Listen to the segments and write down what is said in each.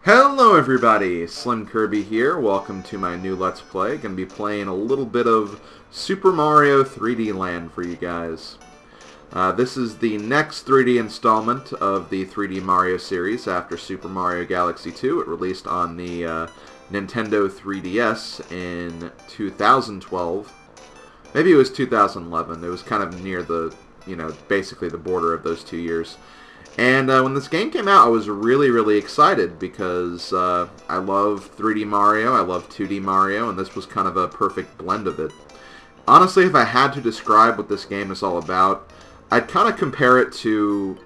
Hello everybody, SlimKirby here. Welcome to my new Let's Play. Gonna be playing a little bit of Super Mario 3D Land for you guys. This is the next 3D installment of the 3D Mario series after Super Mario Galaxy 2. It released on the Nintendo 3DS in 2012. Maybe it was 2011. It was kind of near the, basically the border of those 2 years. And when this game came out, I was really excited because I love 3D Mario, I love 2D Mario, and this was kind of a perfect blend of it. Honestly, if I had to describe what this game is all about, I'd kind of compare it to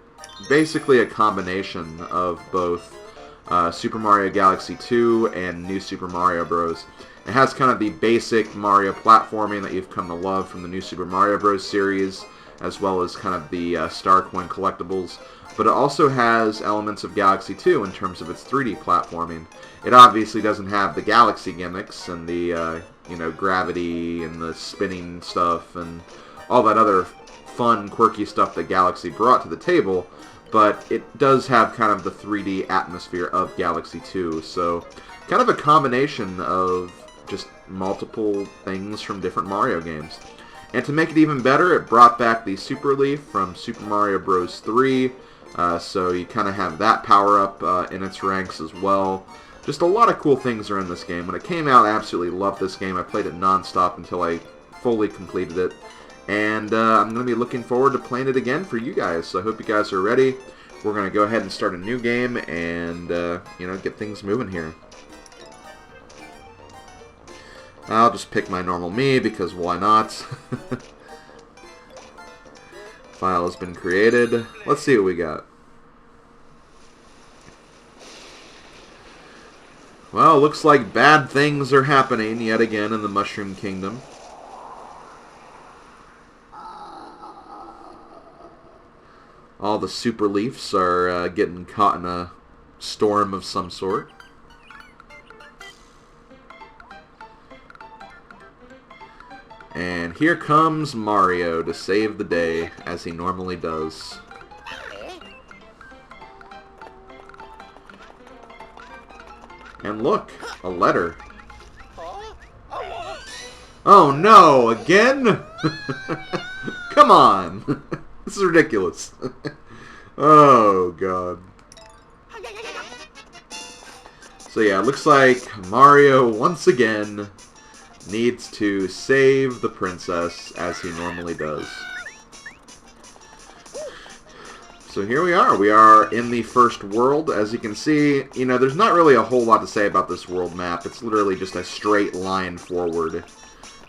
basically a combination of both Super Mario Galaxy 2 and New Super Mario Bros. It has kind of the basic Mario platforming that you've come to love from the New Super Mario Bros. Series, as well as kind of the Star Coin collectibles. But it also has elements of Galaxy 2 in terms of its 3D platforming. It obviously doesn't have the Galaxy gimmicks and the, gravity and the spinning stuff and all that other fun, quirky stuff that Galaxy brought to the table, but it does have kind of the 3D atmosphere of Galaxy 2, so kind of a combination of just multiple things from different Mario games. And to make it even better, it brought back the Super Leaf from Super Mario Bros. 3, so you kind of have that power-up in its ranks as well. Just a lot of cool things are in this game. When it came out, I absolutely loved this game. I played it non-stop until I fully completed it. And I'm going to be looking forward to playing it again for you guys. So I hope you guys are ready. We're going to go ahead and start a new game and, get things moving here. I'll just pick my normal me, because why not? File has been created. Let's see what we got. Well, looks like bad things are happening yet again in the Mushroom Kingdom. All the Super Leafs are getting caught in a storm of some sort. And here comes Mario to save the day, as he normally does. And look, a letter. Oh no, again? Come on! This is ridiculous. Oh god. So yeah, it looks like Mario, once again, needs to save the princess, as he normally does. So here we are. We are in the first world. As you can see, there's not really a whole lot to say about this world map. It's literally just a straight line forward.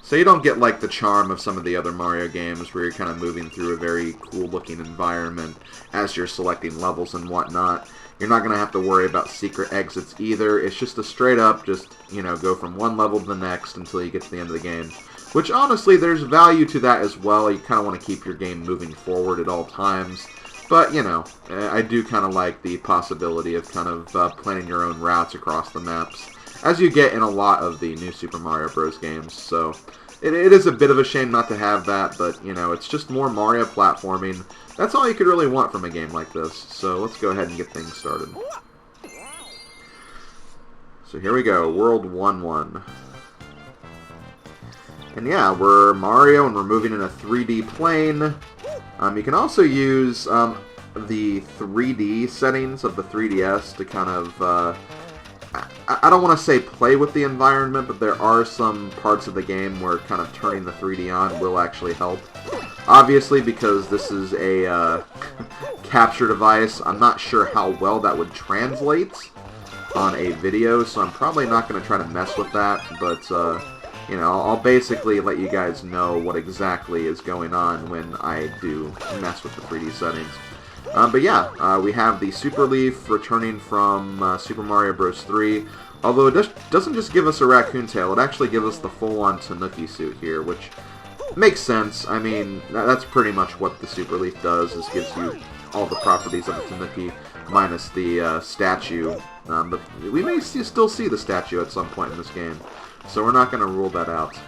So you don't get, like, the charm of some of the other Mario games where you're kind of moving through a very cool-looking environment as you're selecting levels and whatnot. You're not going to have to worry about secret exits either. It's just a straight-up, go from one level to the next until you get to the end of the game. Which, honestly, there's value to that as well. You kind of want to keep your game moving forward at all times. But, I do kind of like the possibility of kind of planning your own routes across the maps, as you get in a lot of the new Super Mario Bros. Games. So it is a bit of a shame not to have that, but, it's just more Mario platforming. That's all you could really want from a game like this. So let's go ahead and get things started. So here we go, World 1-1. And yeah, we're Mario and we're moving in a 3D plane. You can also use the 3D settings of the 3DS to kind of, I don't want to say play with the environment, but there are some parts of the game where kind of turning the 3D on will actually help. Obviously, because this is a capture device, I'm not sure how well that would translate on a video, so I'm probably not going to try to mess with that, but, I'll basically let you guys know what exactly is going on when I do mess with the 3D settings. But yeah, we have the Super Leaf returning from Super Mario Bros. 3, although it doesn't just give us a raccoon tail, it actually gives us the full-on Tanuki suit here, which makes sense. I mean, that's pretty much what the Super Leaf does, is gives you all the properties of a Tanuki, minus the statue. But we may still see the statue at some point in this game, so we're not going to rule that out.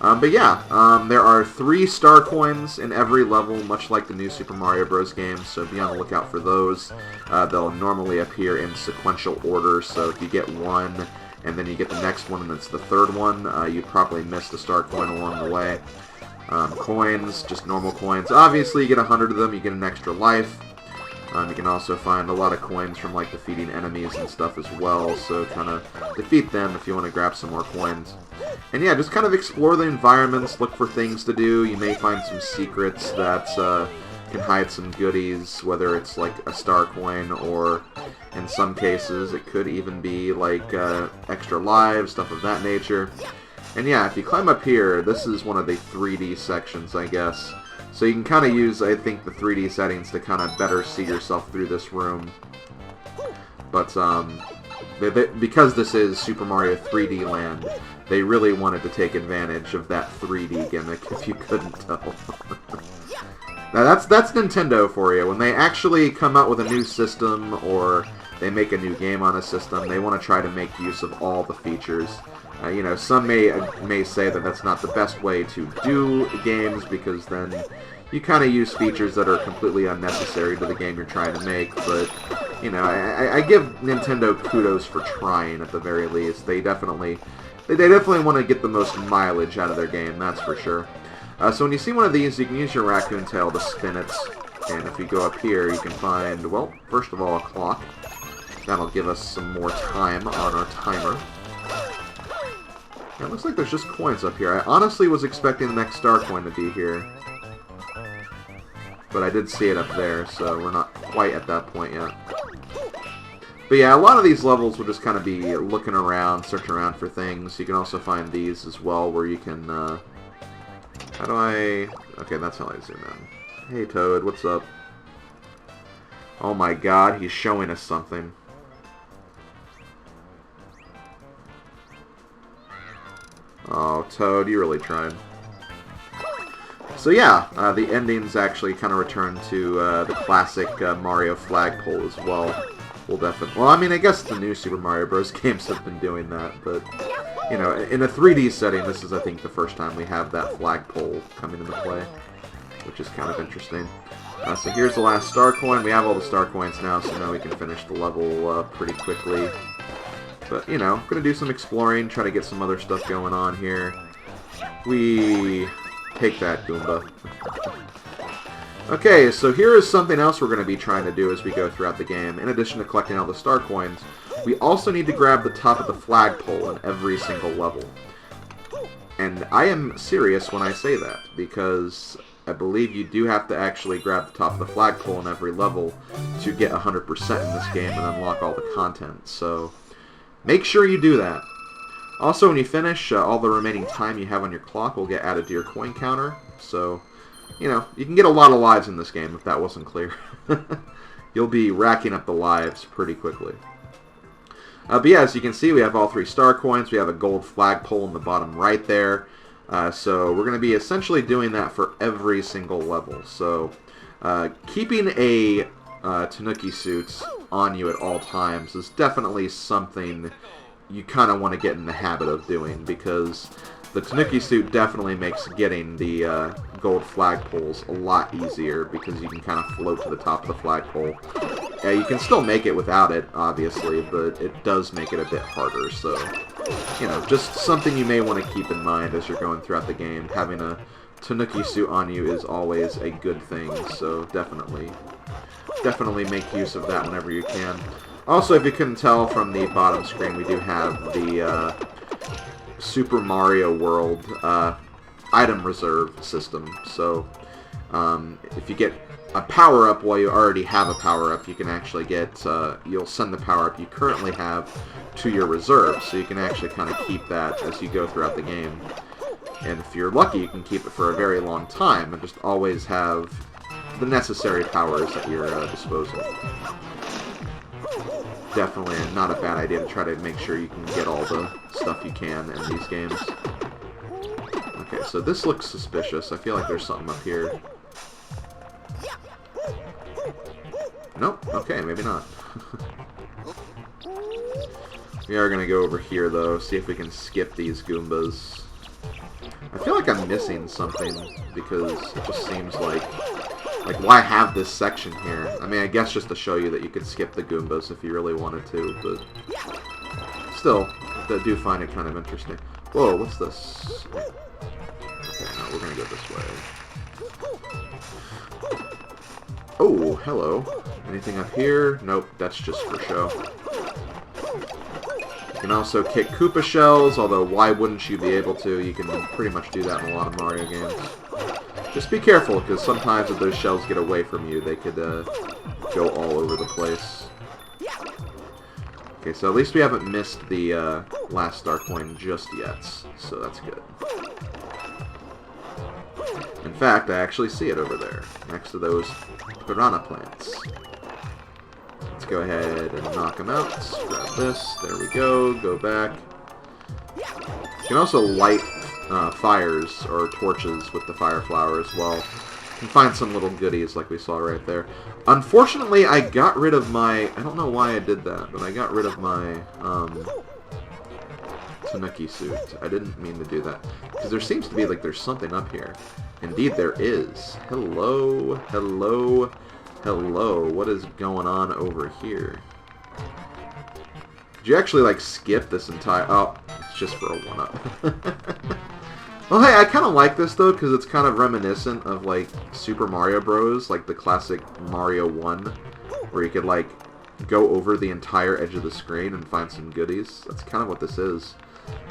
But yeah, there are 3 star coins in every level, much like the new Super Mario Bros. Game, so be on the lookout for those. They'll normally appear in sequential order, so if you get one, and then you get the next one, and it's the 3rd one, you probably missed a star coin along the way. Coins, just normal coins. Obviously, you get 100 of them, you get an extra life. You can also find a lot of coins from like defeating enemies and stuff as well, so kind of defeat them if you want to grab some more coins. And yeah, just kind of explore the environments, look for things to do. You may find some secrets that can hide some goodies, whether it's like a star coin or in some cases it could even be like extra lives, stuff of that nature. And yeah, if you climb up here, this is one of the 3D sections, I guess. So you can kind of use, I think, the 3D settings to kind of better see yourself through this room. But because this is Super Mario 3D Land, they really wanted to take advantage of that 3D gimmick, if you couldn't tell. Now that's Nintendo for you. When they actually come out with a new system or they make a new game on a system, they want to try to make use of all the features. You know, some may say that that's not the best way to do games because then you kind of use features that are completely unnecessary to the game you're trying to make. But you know, I give Nintendo kudos for trying at the very least. They definitely want to get the most mileage out of their game. That's for sure. So when you see one of these, you can use your raccoon tail to spin it. And if you go up here, you can find, well, first of all, a clock. That'll give us some more time on our timer. It looks like there's just coins up here. I honestly was expecting the next star coin to be here. But I did see it up there, so we're not quite at that point yet. But yeah, a lot of these levels will just kind of be looking around, searching around for things. You can also find these as well, where you can, how do I... Okay, that's how I zoom in. Hey Toad, what's up? Oh my god, he's showing us something. Oh, Toad, you really tried. So yeah, the endings actually kind of return to the classic Mario flagpole as well. We'll definitely... Well, I mean, I guess the new Super Mario Bros. Games have been doing that, but, you know, in a 3D setting, this is, I think, the first time we have that flagpole coming into play, which is kind of interesting. So here's the last star coin. We have all the star coins now, so now we can finish the level pretty quickly. But, you know, I'm going to do some exploring, try to get some other stuff going on here. We take that, Goomba. Okay, so here is something else we're going to be trying to do as we go throughout the game. In addition to collecting all the star coins, we also need to grab the top of the flagpole in every single level. And I am serious when I say that, because I believe you do have to actually grab the top of the flagpole in every level to get 100% in this game and unlock all the content. So make sure you do that. Also, when you finish, all the remaining time you have on your clock will get added to your coin counter. So, you know, you can get a lot of lives in this game, if that wasn't clear. You'll be racking up the lives pretty quickly. But yeah, as you can see, we have all 3 star coins. We have a gold flagpole in the bottom right there. So we're going to be essentially doing that for every single level. So keeping a Tanuki suit on you at all times is definitely something you kind of want to get in the habit of doing, because the Tanuki suit definitely makes getting the gold flagpoles a lot easier, because you can kind of float to the top of the flagpole. You can still make it without it, obviously, but it does make it a bit harder, so, you know, just something you may want to keep in mind as you're going throughout the game. Having a Tanuki suit on you is always a good thing, so definitely make use of that whenever you can. Also, if you couldn't tell from the bottom screen, we do have the Super Mario World item reserve system. So, if you get a power-up while you already have a power-up, you can actually get, you'll send the power-up you currently have to your reserve, so you can actually kind of keep that as you go throughout the game. And if you're lucky, you can keep it for a very long time, and just always have the necessary powers at your disposal. Definitely not a bad idea to try to make sure you can get all the stuff you can in these games. Okay, so this looks suspicious. I feel like there's something up here. Nope. Okay, maybe not. We are going to go over here, though, see if we can skip these Goombas. I feel like I'm missing something because it just seems like why have this section here? I mean, I guess just to show you that you could skip the Goombas if you really wanted to, but still, I do find it kind of interesting. Whoa, what's this? Okay, no, we're gonna go this way. Oh, hello. Anything up here? Nope, that's just for show. You can also kick Koopa shells, although why wouldn't you be able to? You can pretty much do that in a lot of Mario games. Just be careful, because sometimes if those shells get away from you, they could go all over the place. Okay, so at least we haven't missed the last star coin just yet, so that's good. In fact, I actually see it over there, next to those piranha plants. Let's go ahead and knock them out. Grab this. There we go. Go back. You can also light fires or torches with the fire flower as well. You can find some little goodies like we saw right there. Unfortunately, I got rid of my... I don't know why I did that, but I got rid of my Tanuki suit. I didn't mean to do that. Because there seems to be like there's something up here. Indeed there is. Hello, hello, hello. What is going on over here? Did you actually like skip this entire... Oh, it's just for a 1-up. Well, hey, I kind of like this though because it's kind of reminiscent of like Super Mario Bros. Like the classic Mario 1, where you could like go over the entire edge of the screen and find some goodies. That's kind of what this is.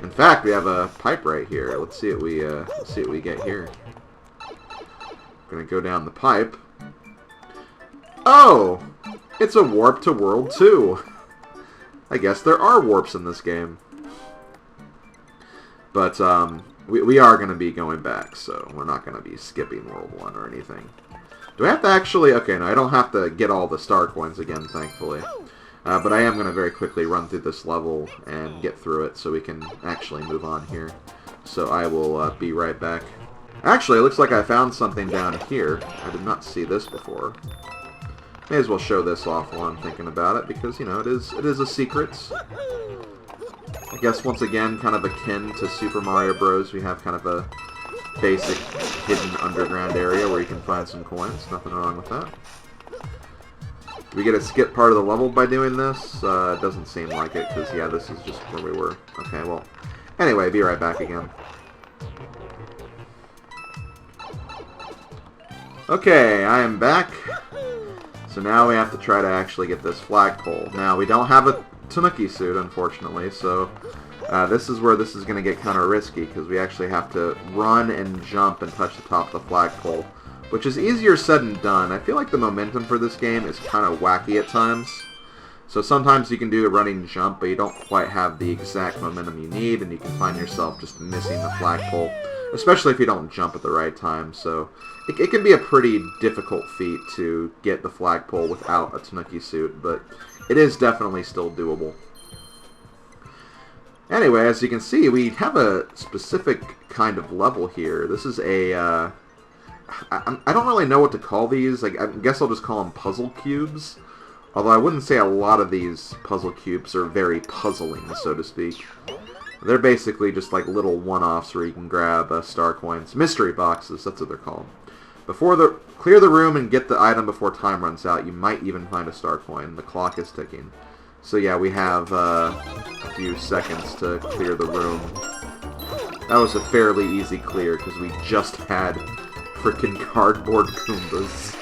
In fact, we have a pipe right here. Let's see what we get here. Gonna go down the pipe. Oh, it's a warp to World 2. I guess there are warps in this game. But we are going to be going back, so we're not going to be skipping World 1 or anything. Do I have to actually... Okay, no, I don't have to get all the star coins again, thankfully. But I am going to very quickly run through this level and get through it so we can actually move on here. So I will be right back. Actually, it looks like I found something down here. I did not see this before. May as well show this off while I'm thinking about it, because, you know, it is a secret. I guess, once again, kind of akin to Super Mario Bros., we have kind of a basic hidden underground area where you can find some coins. Nothing wrong with that. Do we get to skip part of the level by doing this? It doesn't seem like it, because, yeah, this is just where we were. Okay, well, anyway, be right back again. Okay, I am back. So now we have to try to actually get this flagpole. Now, we don't have a Tanuki suit, unfortunately, so this is where this is going to get kind of risky, because we actually have to run and jump and touch the top of the flagpole, which is easier said than done. I feel like the momentum for this game is kind of wacky at times. So sometimes you can do a running jump, but you don't quite have the exact momentum you need, and you can find yourself just missing the flagpole, especially if you don't jump at the right time. So it can be a pretty difficult feat to get the flagpole without a Tanuki suit, but it is definitely still doable. Anyway, as you can see, we have a specific kind of level here. This is a... I don't really know what to call these. I guess I'll just call them puzzle cubes. Although I wouldn't say a lot of these puzzle cubes are very puzzling, so to speak. They're basically just like little one-offs where you can grab star coins. Mystery boxes, that's what they're called. Clear the room and get the item before time runs out. You might even find a star coin. The clock is ticking. So yeah, we have a few seconds to clear the room. That was a fairly easy clear because we just had frickin' cardboard Goombas.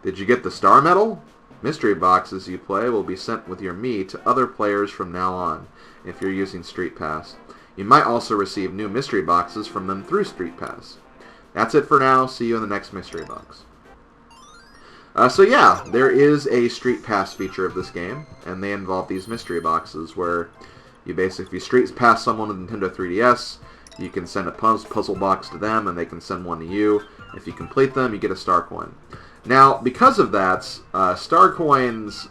Did you get the star medal? Mystery boxes you play will be sent with your Mii to other players from now on, if you're using Street Pass. You might also receive new mystery boxes from them through Street Pass. That's it for now. See you in the next mystery box. So yeah, there is a Street Pass feature of this game, and they involve these mystery boxes where you basically, if you Street Pass someone with Nintendo 3DS, you can send a puzzle box to them, and they can send one to you. If you complete them, you get a star coin. Now, because of that, star coins,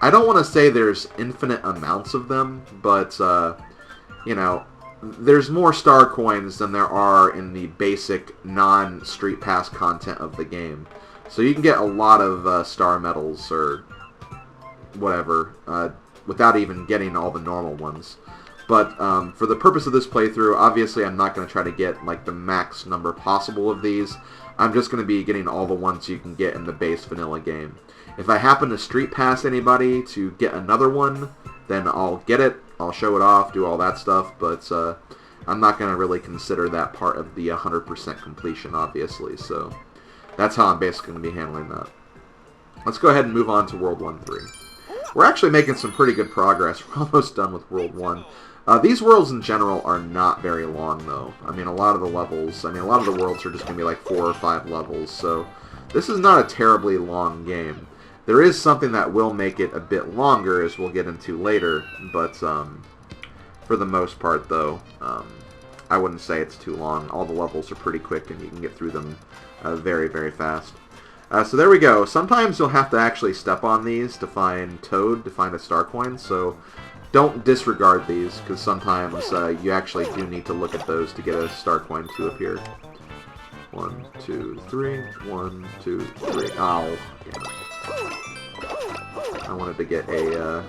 I don't want to say there's infinite amounts of them, but, you know, there's more star coins than there are in the basic non-Street Pass content of the game. So you can get a lot of star medals or whatever without even getting all the normal ones. But for the purpose of this playthrough, obviously I'm not going to try to get like the max number possible of these. I'm just going to be getting all the ones you can get in the base vanilla game. If I happen to street pass anybody to get another one, then I'll get it, I'll show it off, do all that stuff, but I'm not going to really consider that part of the 100% completion, obviously, so that's how I'm basically going to be handling that. Let's go ahead and move on to World 1-3. We're actually making some pretty good progress. We're almost done with World 1. These worlds in general are not very long, though. I mean, a lot of the worlds are just going to be like 4 or 5 levels, so this is not a terribly long game. There is something that will make it a bit longer, as we'll get into later, but for the most part, though, I wouldn't say it's too long. All the levels are pretty quick, and you can get through them very, very fast. So there we go. Sometimes you'll have to actually step on these to find Toad, to find a star coin, so don't disregard these, because sometimes you actually do need to look at those to get a star coin to appear. 1, 2, 3. 1, 2, 3. Ow. I wanted to get a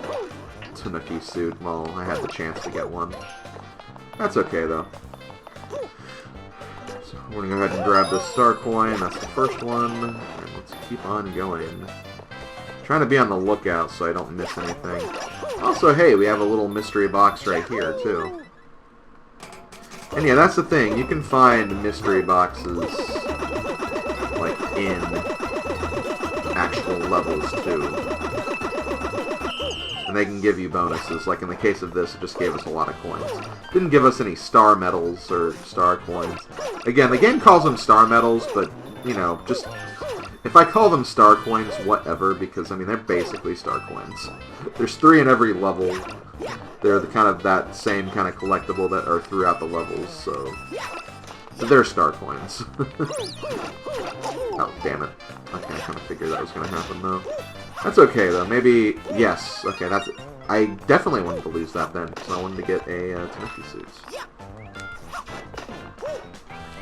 Tanuki suit while I had the chance to get one. That's okay, though. So we're going to go ahead and grab this star coin. That's the first one. And let's keep on going. Trying to be on the lookout so I don't miss anything. Also, hey, we have a little mystery box right here, too. And yeah, that's the thing. You can find mystery boxes, like, in actual levels, too. And they can give you bonuses. Like in the case of this, it just gave us a lot of coins. Didn't give us any star medals or star coins. Again, the game calls them star medals, but, you know, just... if I call them star coins, whatever, because, I mean, they're basically star coins. There's 3 in every level. They're the kind of that same kind of collectible that are throughout the levels, so they're star coins. Oh, damn it. Okay, I kind of figured that was going to happen, though. That's okay, though. Maybe, yes. Okay, that's it. I definitely wanted to lose that then, so I wanted to get a Tanuki suit.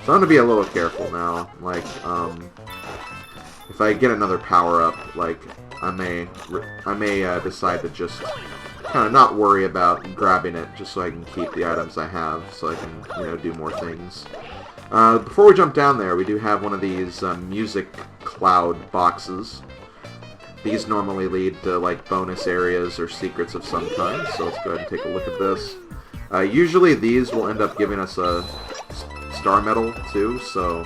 So I'm going to be a little careful now. Like, if I get another power-up, like, I may decide to just kind of not worry about grabbing it, just so I can keep the items I have, so I can, you know, do more things. Before we jump down there, we do have one of these music cloud boxes. These normally lead to, like, bonus areas or secrets of some kind, so let's go ahead and take a look at this. Usually these will end up giving us a star medal, too, so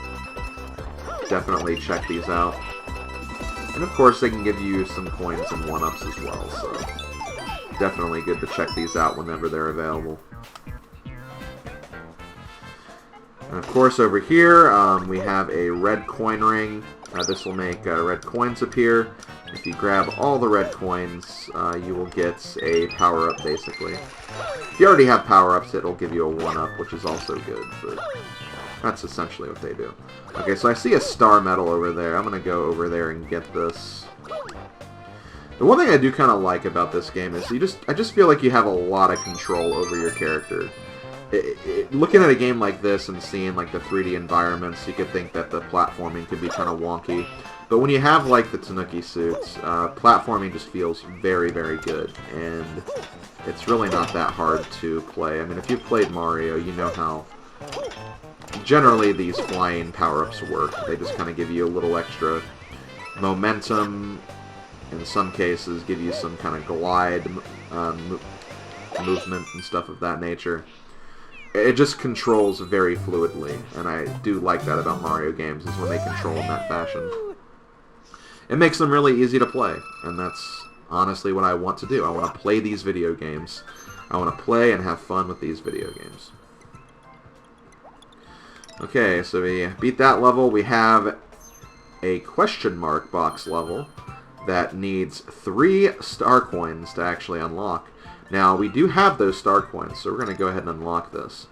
definitely check these out. And of course they can give you some coins and 1-ups as well, so definitely good to check these out whenever they're available. And of course over here we have a red coin ring. This will make red coins appear. If you grab all the red coins, you will get a power-up, basically. If you already have power-ups, it'll give you a 1-up, which is also good, but that's essentially what they do. Okay, so I see a star medal over there. I'm going to go over there and get this. The one thing I do kind of like about this game is I just feel like you have a lot of control over your character. Looking at a game like this and seeing like the 3D environments, you could think that the platforming could be kind of wonky. But when you have like the Tanuki suits, platforming just feels very, very good. And it's really not that hard to play. I mean, if you've played Mario, you know how generally these flying power-ups work. They just kind of give you a little extra momentum. In some cases, give you some kind of glide movement and stuff of that nature. It just controls very fluidly, and I do like that about Mario games, is when they control in that fashion. It makes them really easy to play, and that's honestly what I want to do. I want to play these video games. I want to play and have fun with these video games. Okay, so we beat that level. We have a question mark box level that needs 3 star coins to actually unlock. Now, we do have those star coins, so we're going to go ahead and unlock this.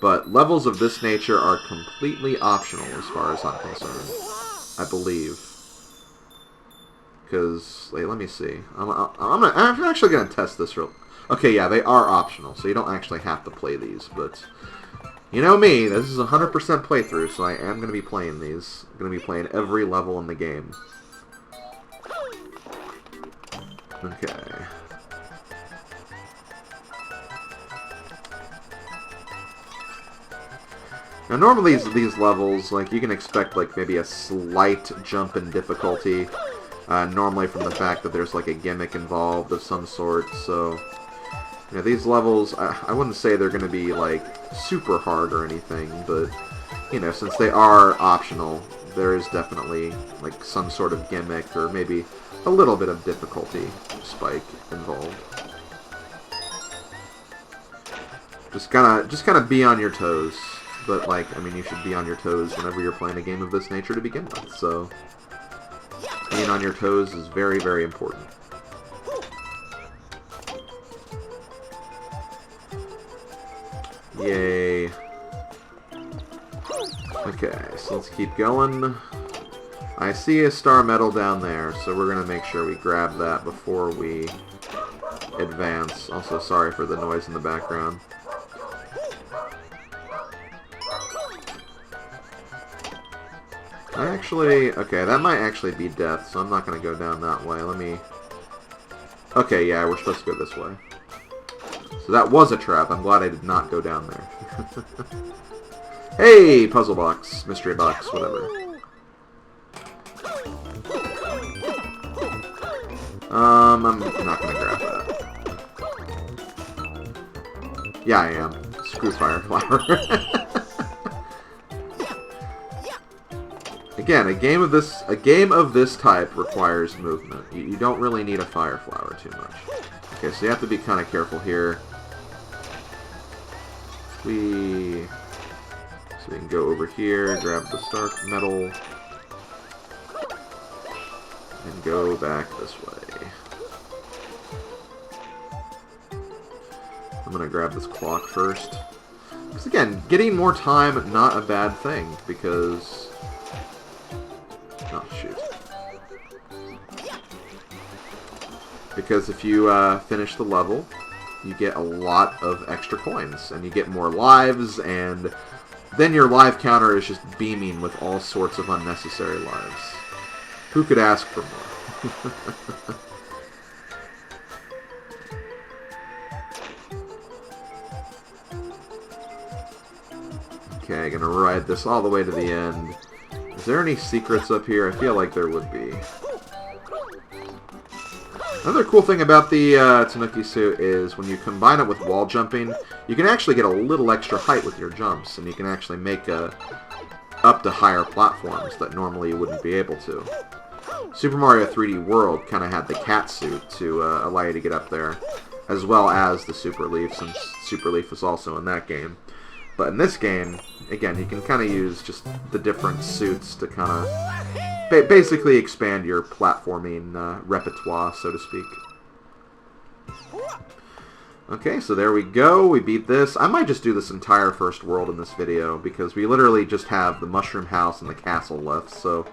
But levels of this nature are completely optional as far as I'm concerned, I believe. Because, wait, let me see. I'm actually going to test this real... Okay, yeah, they are optional, so you don't actually have to play these, but... You know me, this is a 100% playthrough, so I am going to be playing these. I'm going to be playing every level in the game. Okay. Now normally these levels, like, you can expect like maybe a slight jump in difficulty, normally from the fact that there's like a gimmick involved of some sort, so... You know, these levels, I wouldn't say they're going to be like super hard or anything, but, you know, since they are optional, there is definitely like some sort of gimmick or maybe a little bit of difficulty spike involved. Just kind of be on your toes. But, like, I mean, you should be on your toes whenever you're playing a game of this nature to begin with, so being on your toes is very, very important. Yay. Okay, so let's keep going. I see a star medal down there, so we're going to make sure we grab that before we advance. Also, sorry for the noise in the background. Actually, okay, that might actually be death, so I'm not going to go down that way. Let me... Okay, yeah, we're supposed to go this way. So that was a trap. I'm glad I did not go down there. Hey, puzzle box, mystery box, whatever. I'm not going to grab that. Yeah, I am. Screw fire flower. Again, a game of this type requires movement. You don't really need a fire flower too much. Okay, so you have to be kind of careful here. So we can go over here, grab the star medal, and go back this way. I'm gonna grab this clock first. Because again, getting more time, not a bad thing, because... Oh, shoot. Because if you finish the level, you get a lot of extra coins, and you get more lives, and then your life counter is just beaming with all sorts of unnecessary lives. Who could ask for more? Okay, gonna ride this all the way to the end. Is there any secrets up here? I feel like there would be. Another cool thing about the Tanuki suit is when you combine it with wall jumping, you can actually get a little extra height with your jumps, and you can actually make up to higher platforms that normally you wouldn't be able to. Super Mario 3D World kind of had the cat suit to allow you to get up there, as well as the Super Leaf, since Super Leaf was also in that game. But in this game, again, you can kind of use just the different suits to kind of basically expand your platforming repertoire, so to speak. Okay, so there we go. We beat this. I might just do this entire first world in this video, because we literally just have the mushroom house and the castle left. So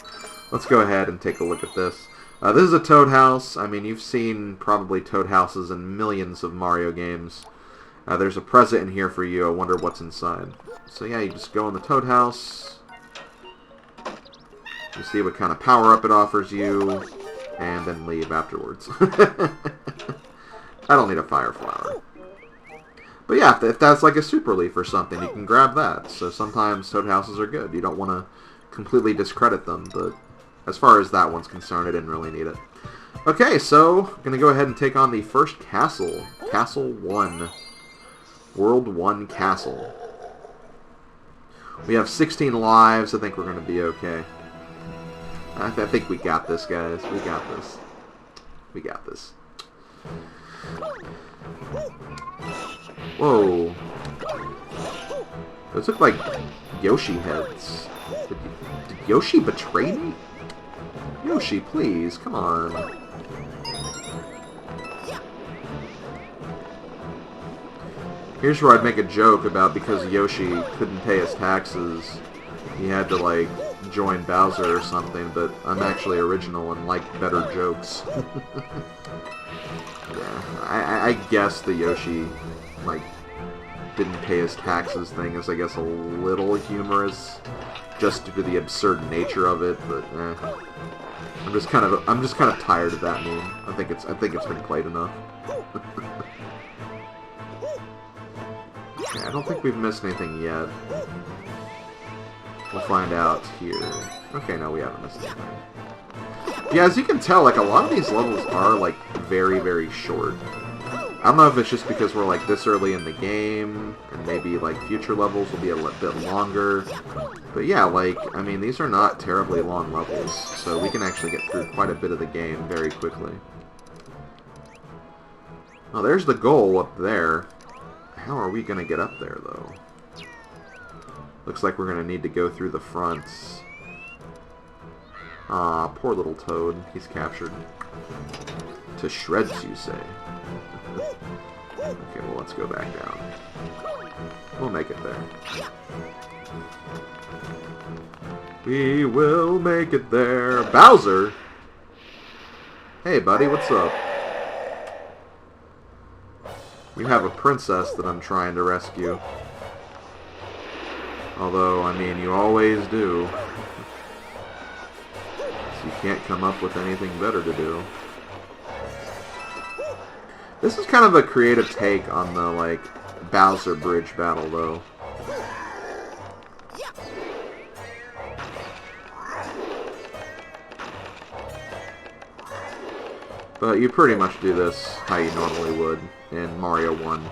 let's go ahead and take a look at this. This is a Toad house. I mean, you've seen probably Toad houses in millions of Mario games. There's a present in here for you. I wonder what's inside. So yeah, you just go in the Toad house. You see what kind of power-up it offers you, and then leave afterwards. I don't need a fire flower. But yeah, if that's like a Super Leaf or something, you can grab that. So sometimes Toad houses are good. You don't want to completely discredit them, but as far as that one's concerned, I didn't really need it. Okay, so I'm going to go ahead and take on the first castle. Castle 1. World 1 Castle. We have 16 lives. I think we're going to be okay. I think we got this, guys. We got this. We got this. Whoa. Those look like Yoshi heads. Did Yoshi betray me? Yoshi, please. Come on. Here's where I'd make a joke about because Yoshi couldn't pay his taxes, he had to, like, join Bowser or something, but I'm actually original and like better jokes. Yeah, I guess the Yoshi, like, didn't pay his taxes thing is, I guess, a little humorous, just due to the absurd nature of it, but, I'm just kind of tired of that meme. I think it's been played enough. Okay, I don't think we've missed anything yet. We'll find out here. Okay, no, we haven't missed anything. Yeah, as you can tell, like, a lot of these levels are, like, very, very short. I don't know if it's just because we're, like, this early in the game, and maybe, like, future levels will be a bit longer. But yeah, like, I mean, these are not terribly long levels, so we can actually get through quite a bit of the game very quickly. Oh, there's the goal up there. How are we going to get up there, though? Looks like we're going to need to go through the fronts. Ah, poor little Toad. He's captured. To shreds, you say? Okay, well, let's go back down. We'll make it there. We will make it there. Bowser? Hey, buddy, what's up? You have a princess that I'm trying to rescue. Although, I mean, you always do. So you can't come up with anything better to do. This is kind of a creative take on the, like, Bowser Bridge battle, though. But you pretty much do this how you normally would in Mario 1.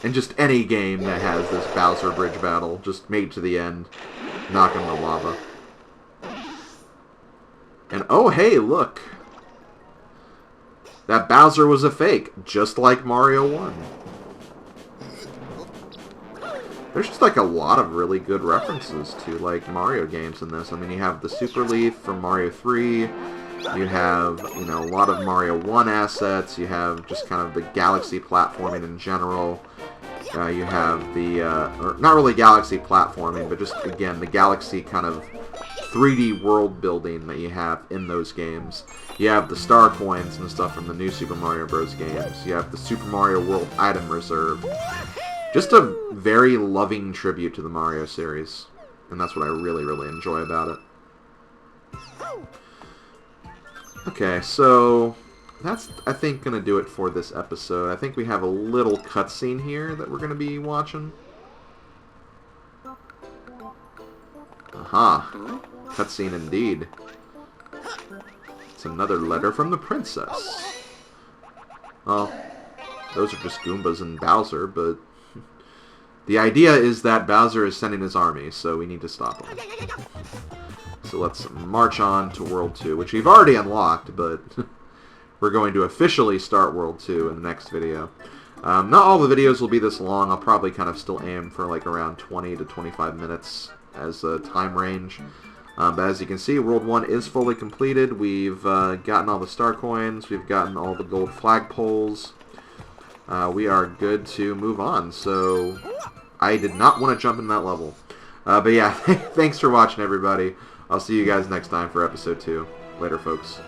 In just any game that has this Bowser Bridge battle, just made to the end, knock him in the lava. And oh hey, look! That Bowser was a fake, just like Mario 1. There's just like a lot of really good references to like Mario games in this. I mean, you have the Super Leaf from Mario 3, you have, you know, a lot of Mario 1 assets, you have just kind of the galaxy platforming in general. You have the, or not really galaxy platforming, but just, again, the galaxy kind of 3D world building that you have in those games. You have the star coins and stuff from the new Super Mario Bros. Games. You have the Super Mario World item reserve. Just a very loving tribute to the Mario series. And that's what I really, really enjoy about it. Okay, so that's, I think, going to do it for this episode. I think we have a little cutscene here that we're going to be watching. Aha. Cutscene indeed. It's another letter from the princess. Well, those are just Goombas and Bowser, but the idea is that Bowser is sending his army, so we need to stop him. So let's march on to World 2, which we've already unlocked, but we're going to officially start World 2 in the next video. Not all the videos will be this long. I'll probably kind of still aim for like around 20 to 25 minutes as a time range. But as you can see, World 1 is fully completed. We've gotten all the star coins. We've gotten all the gold flagpoles. We are good to move on. So I did not want to jump in that level. But yeah, thanks for watching, everybody. I'll see you guys next time for episode 2. Later, folks.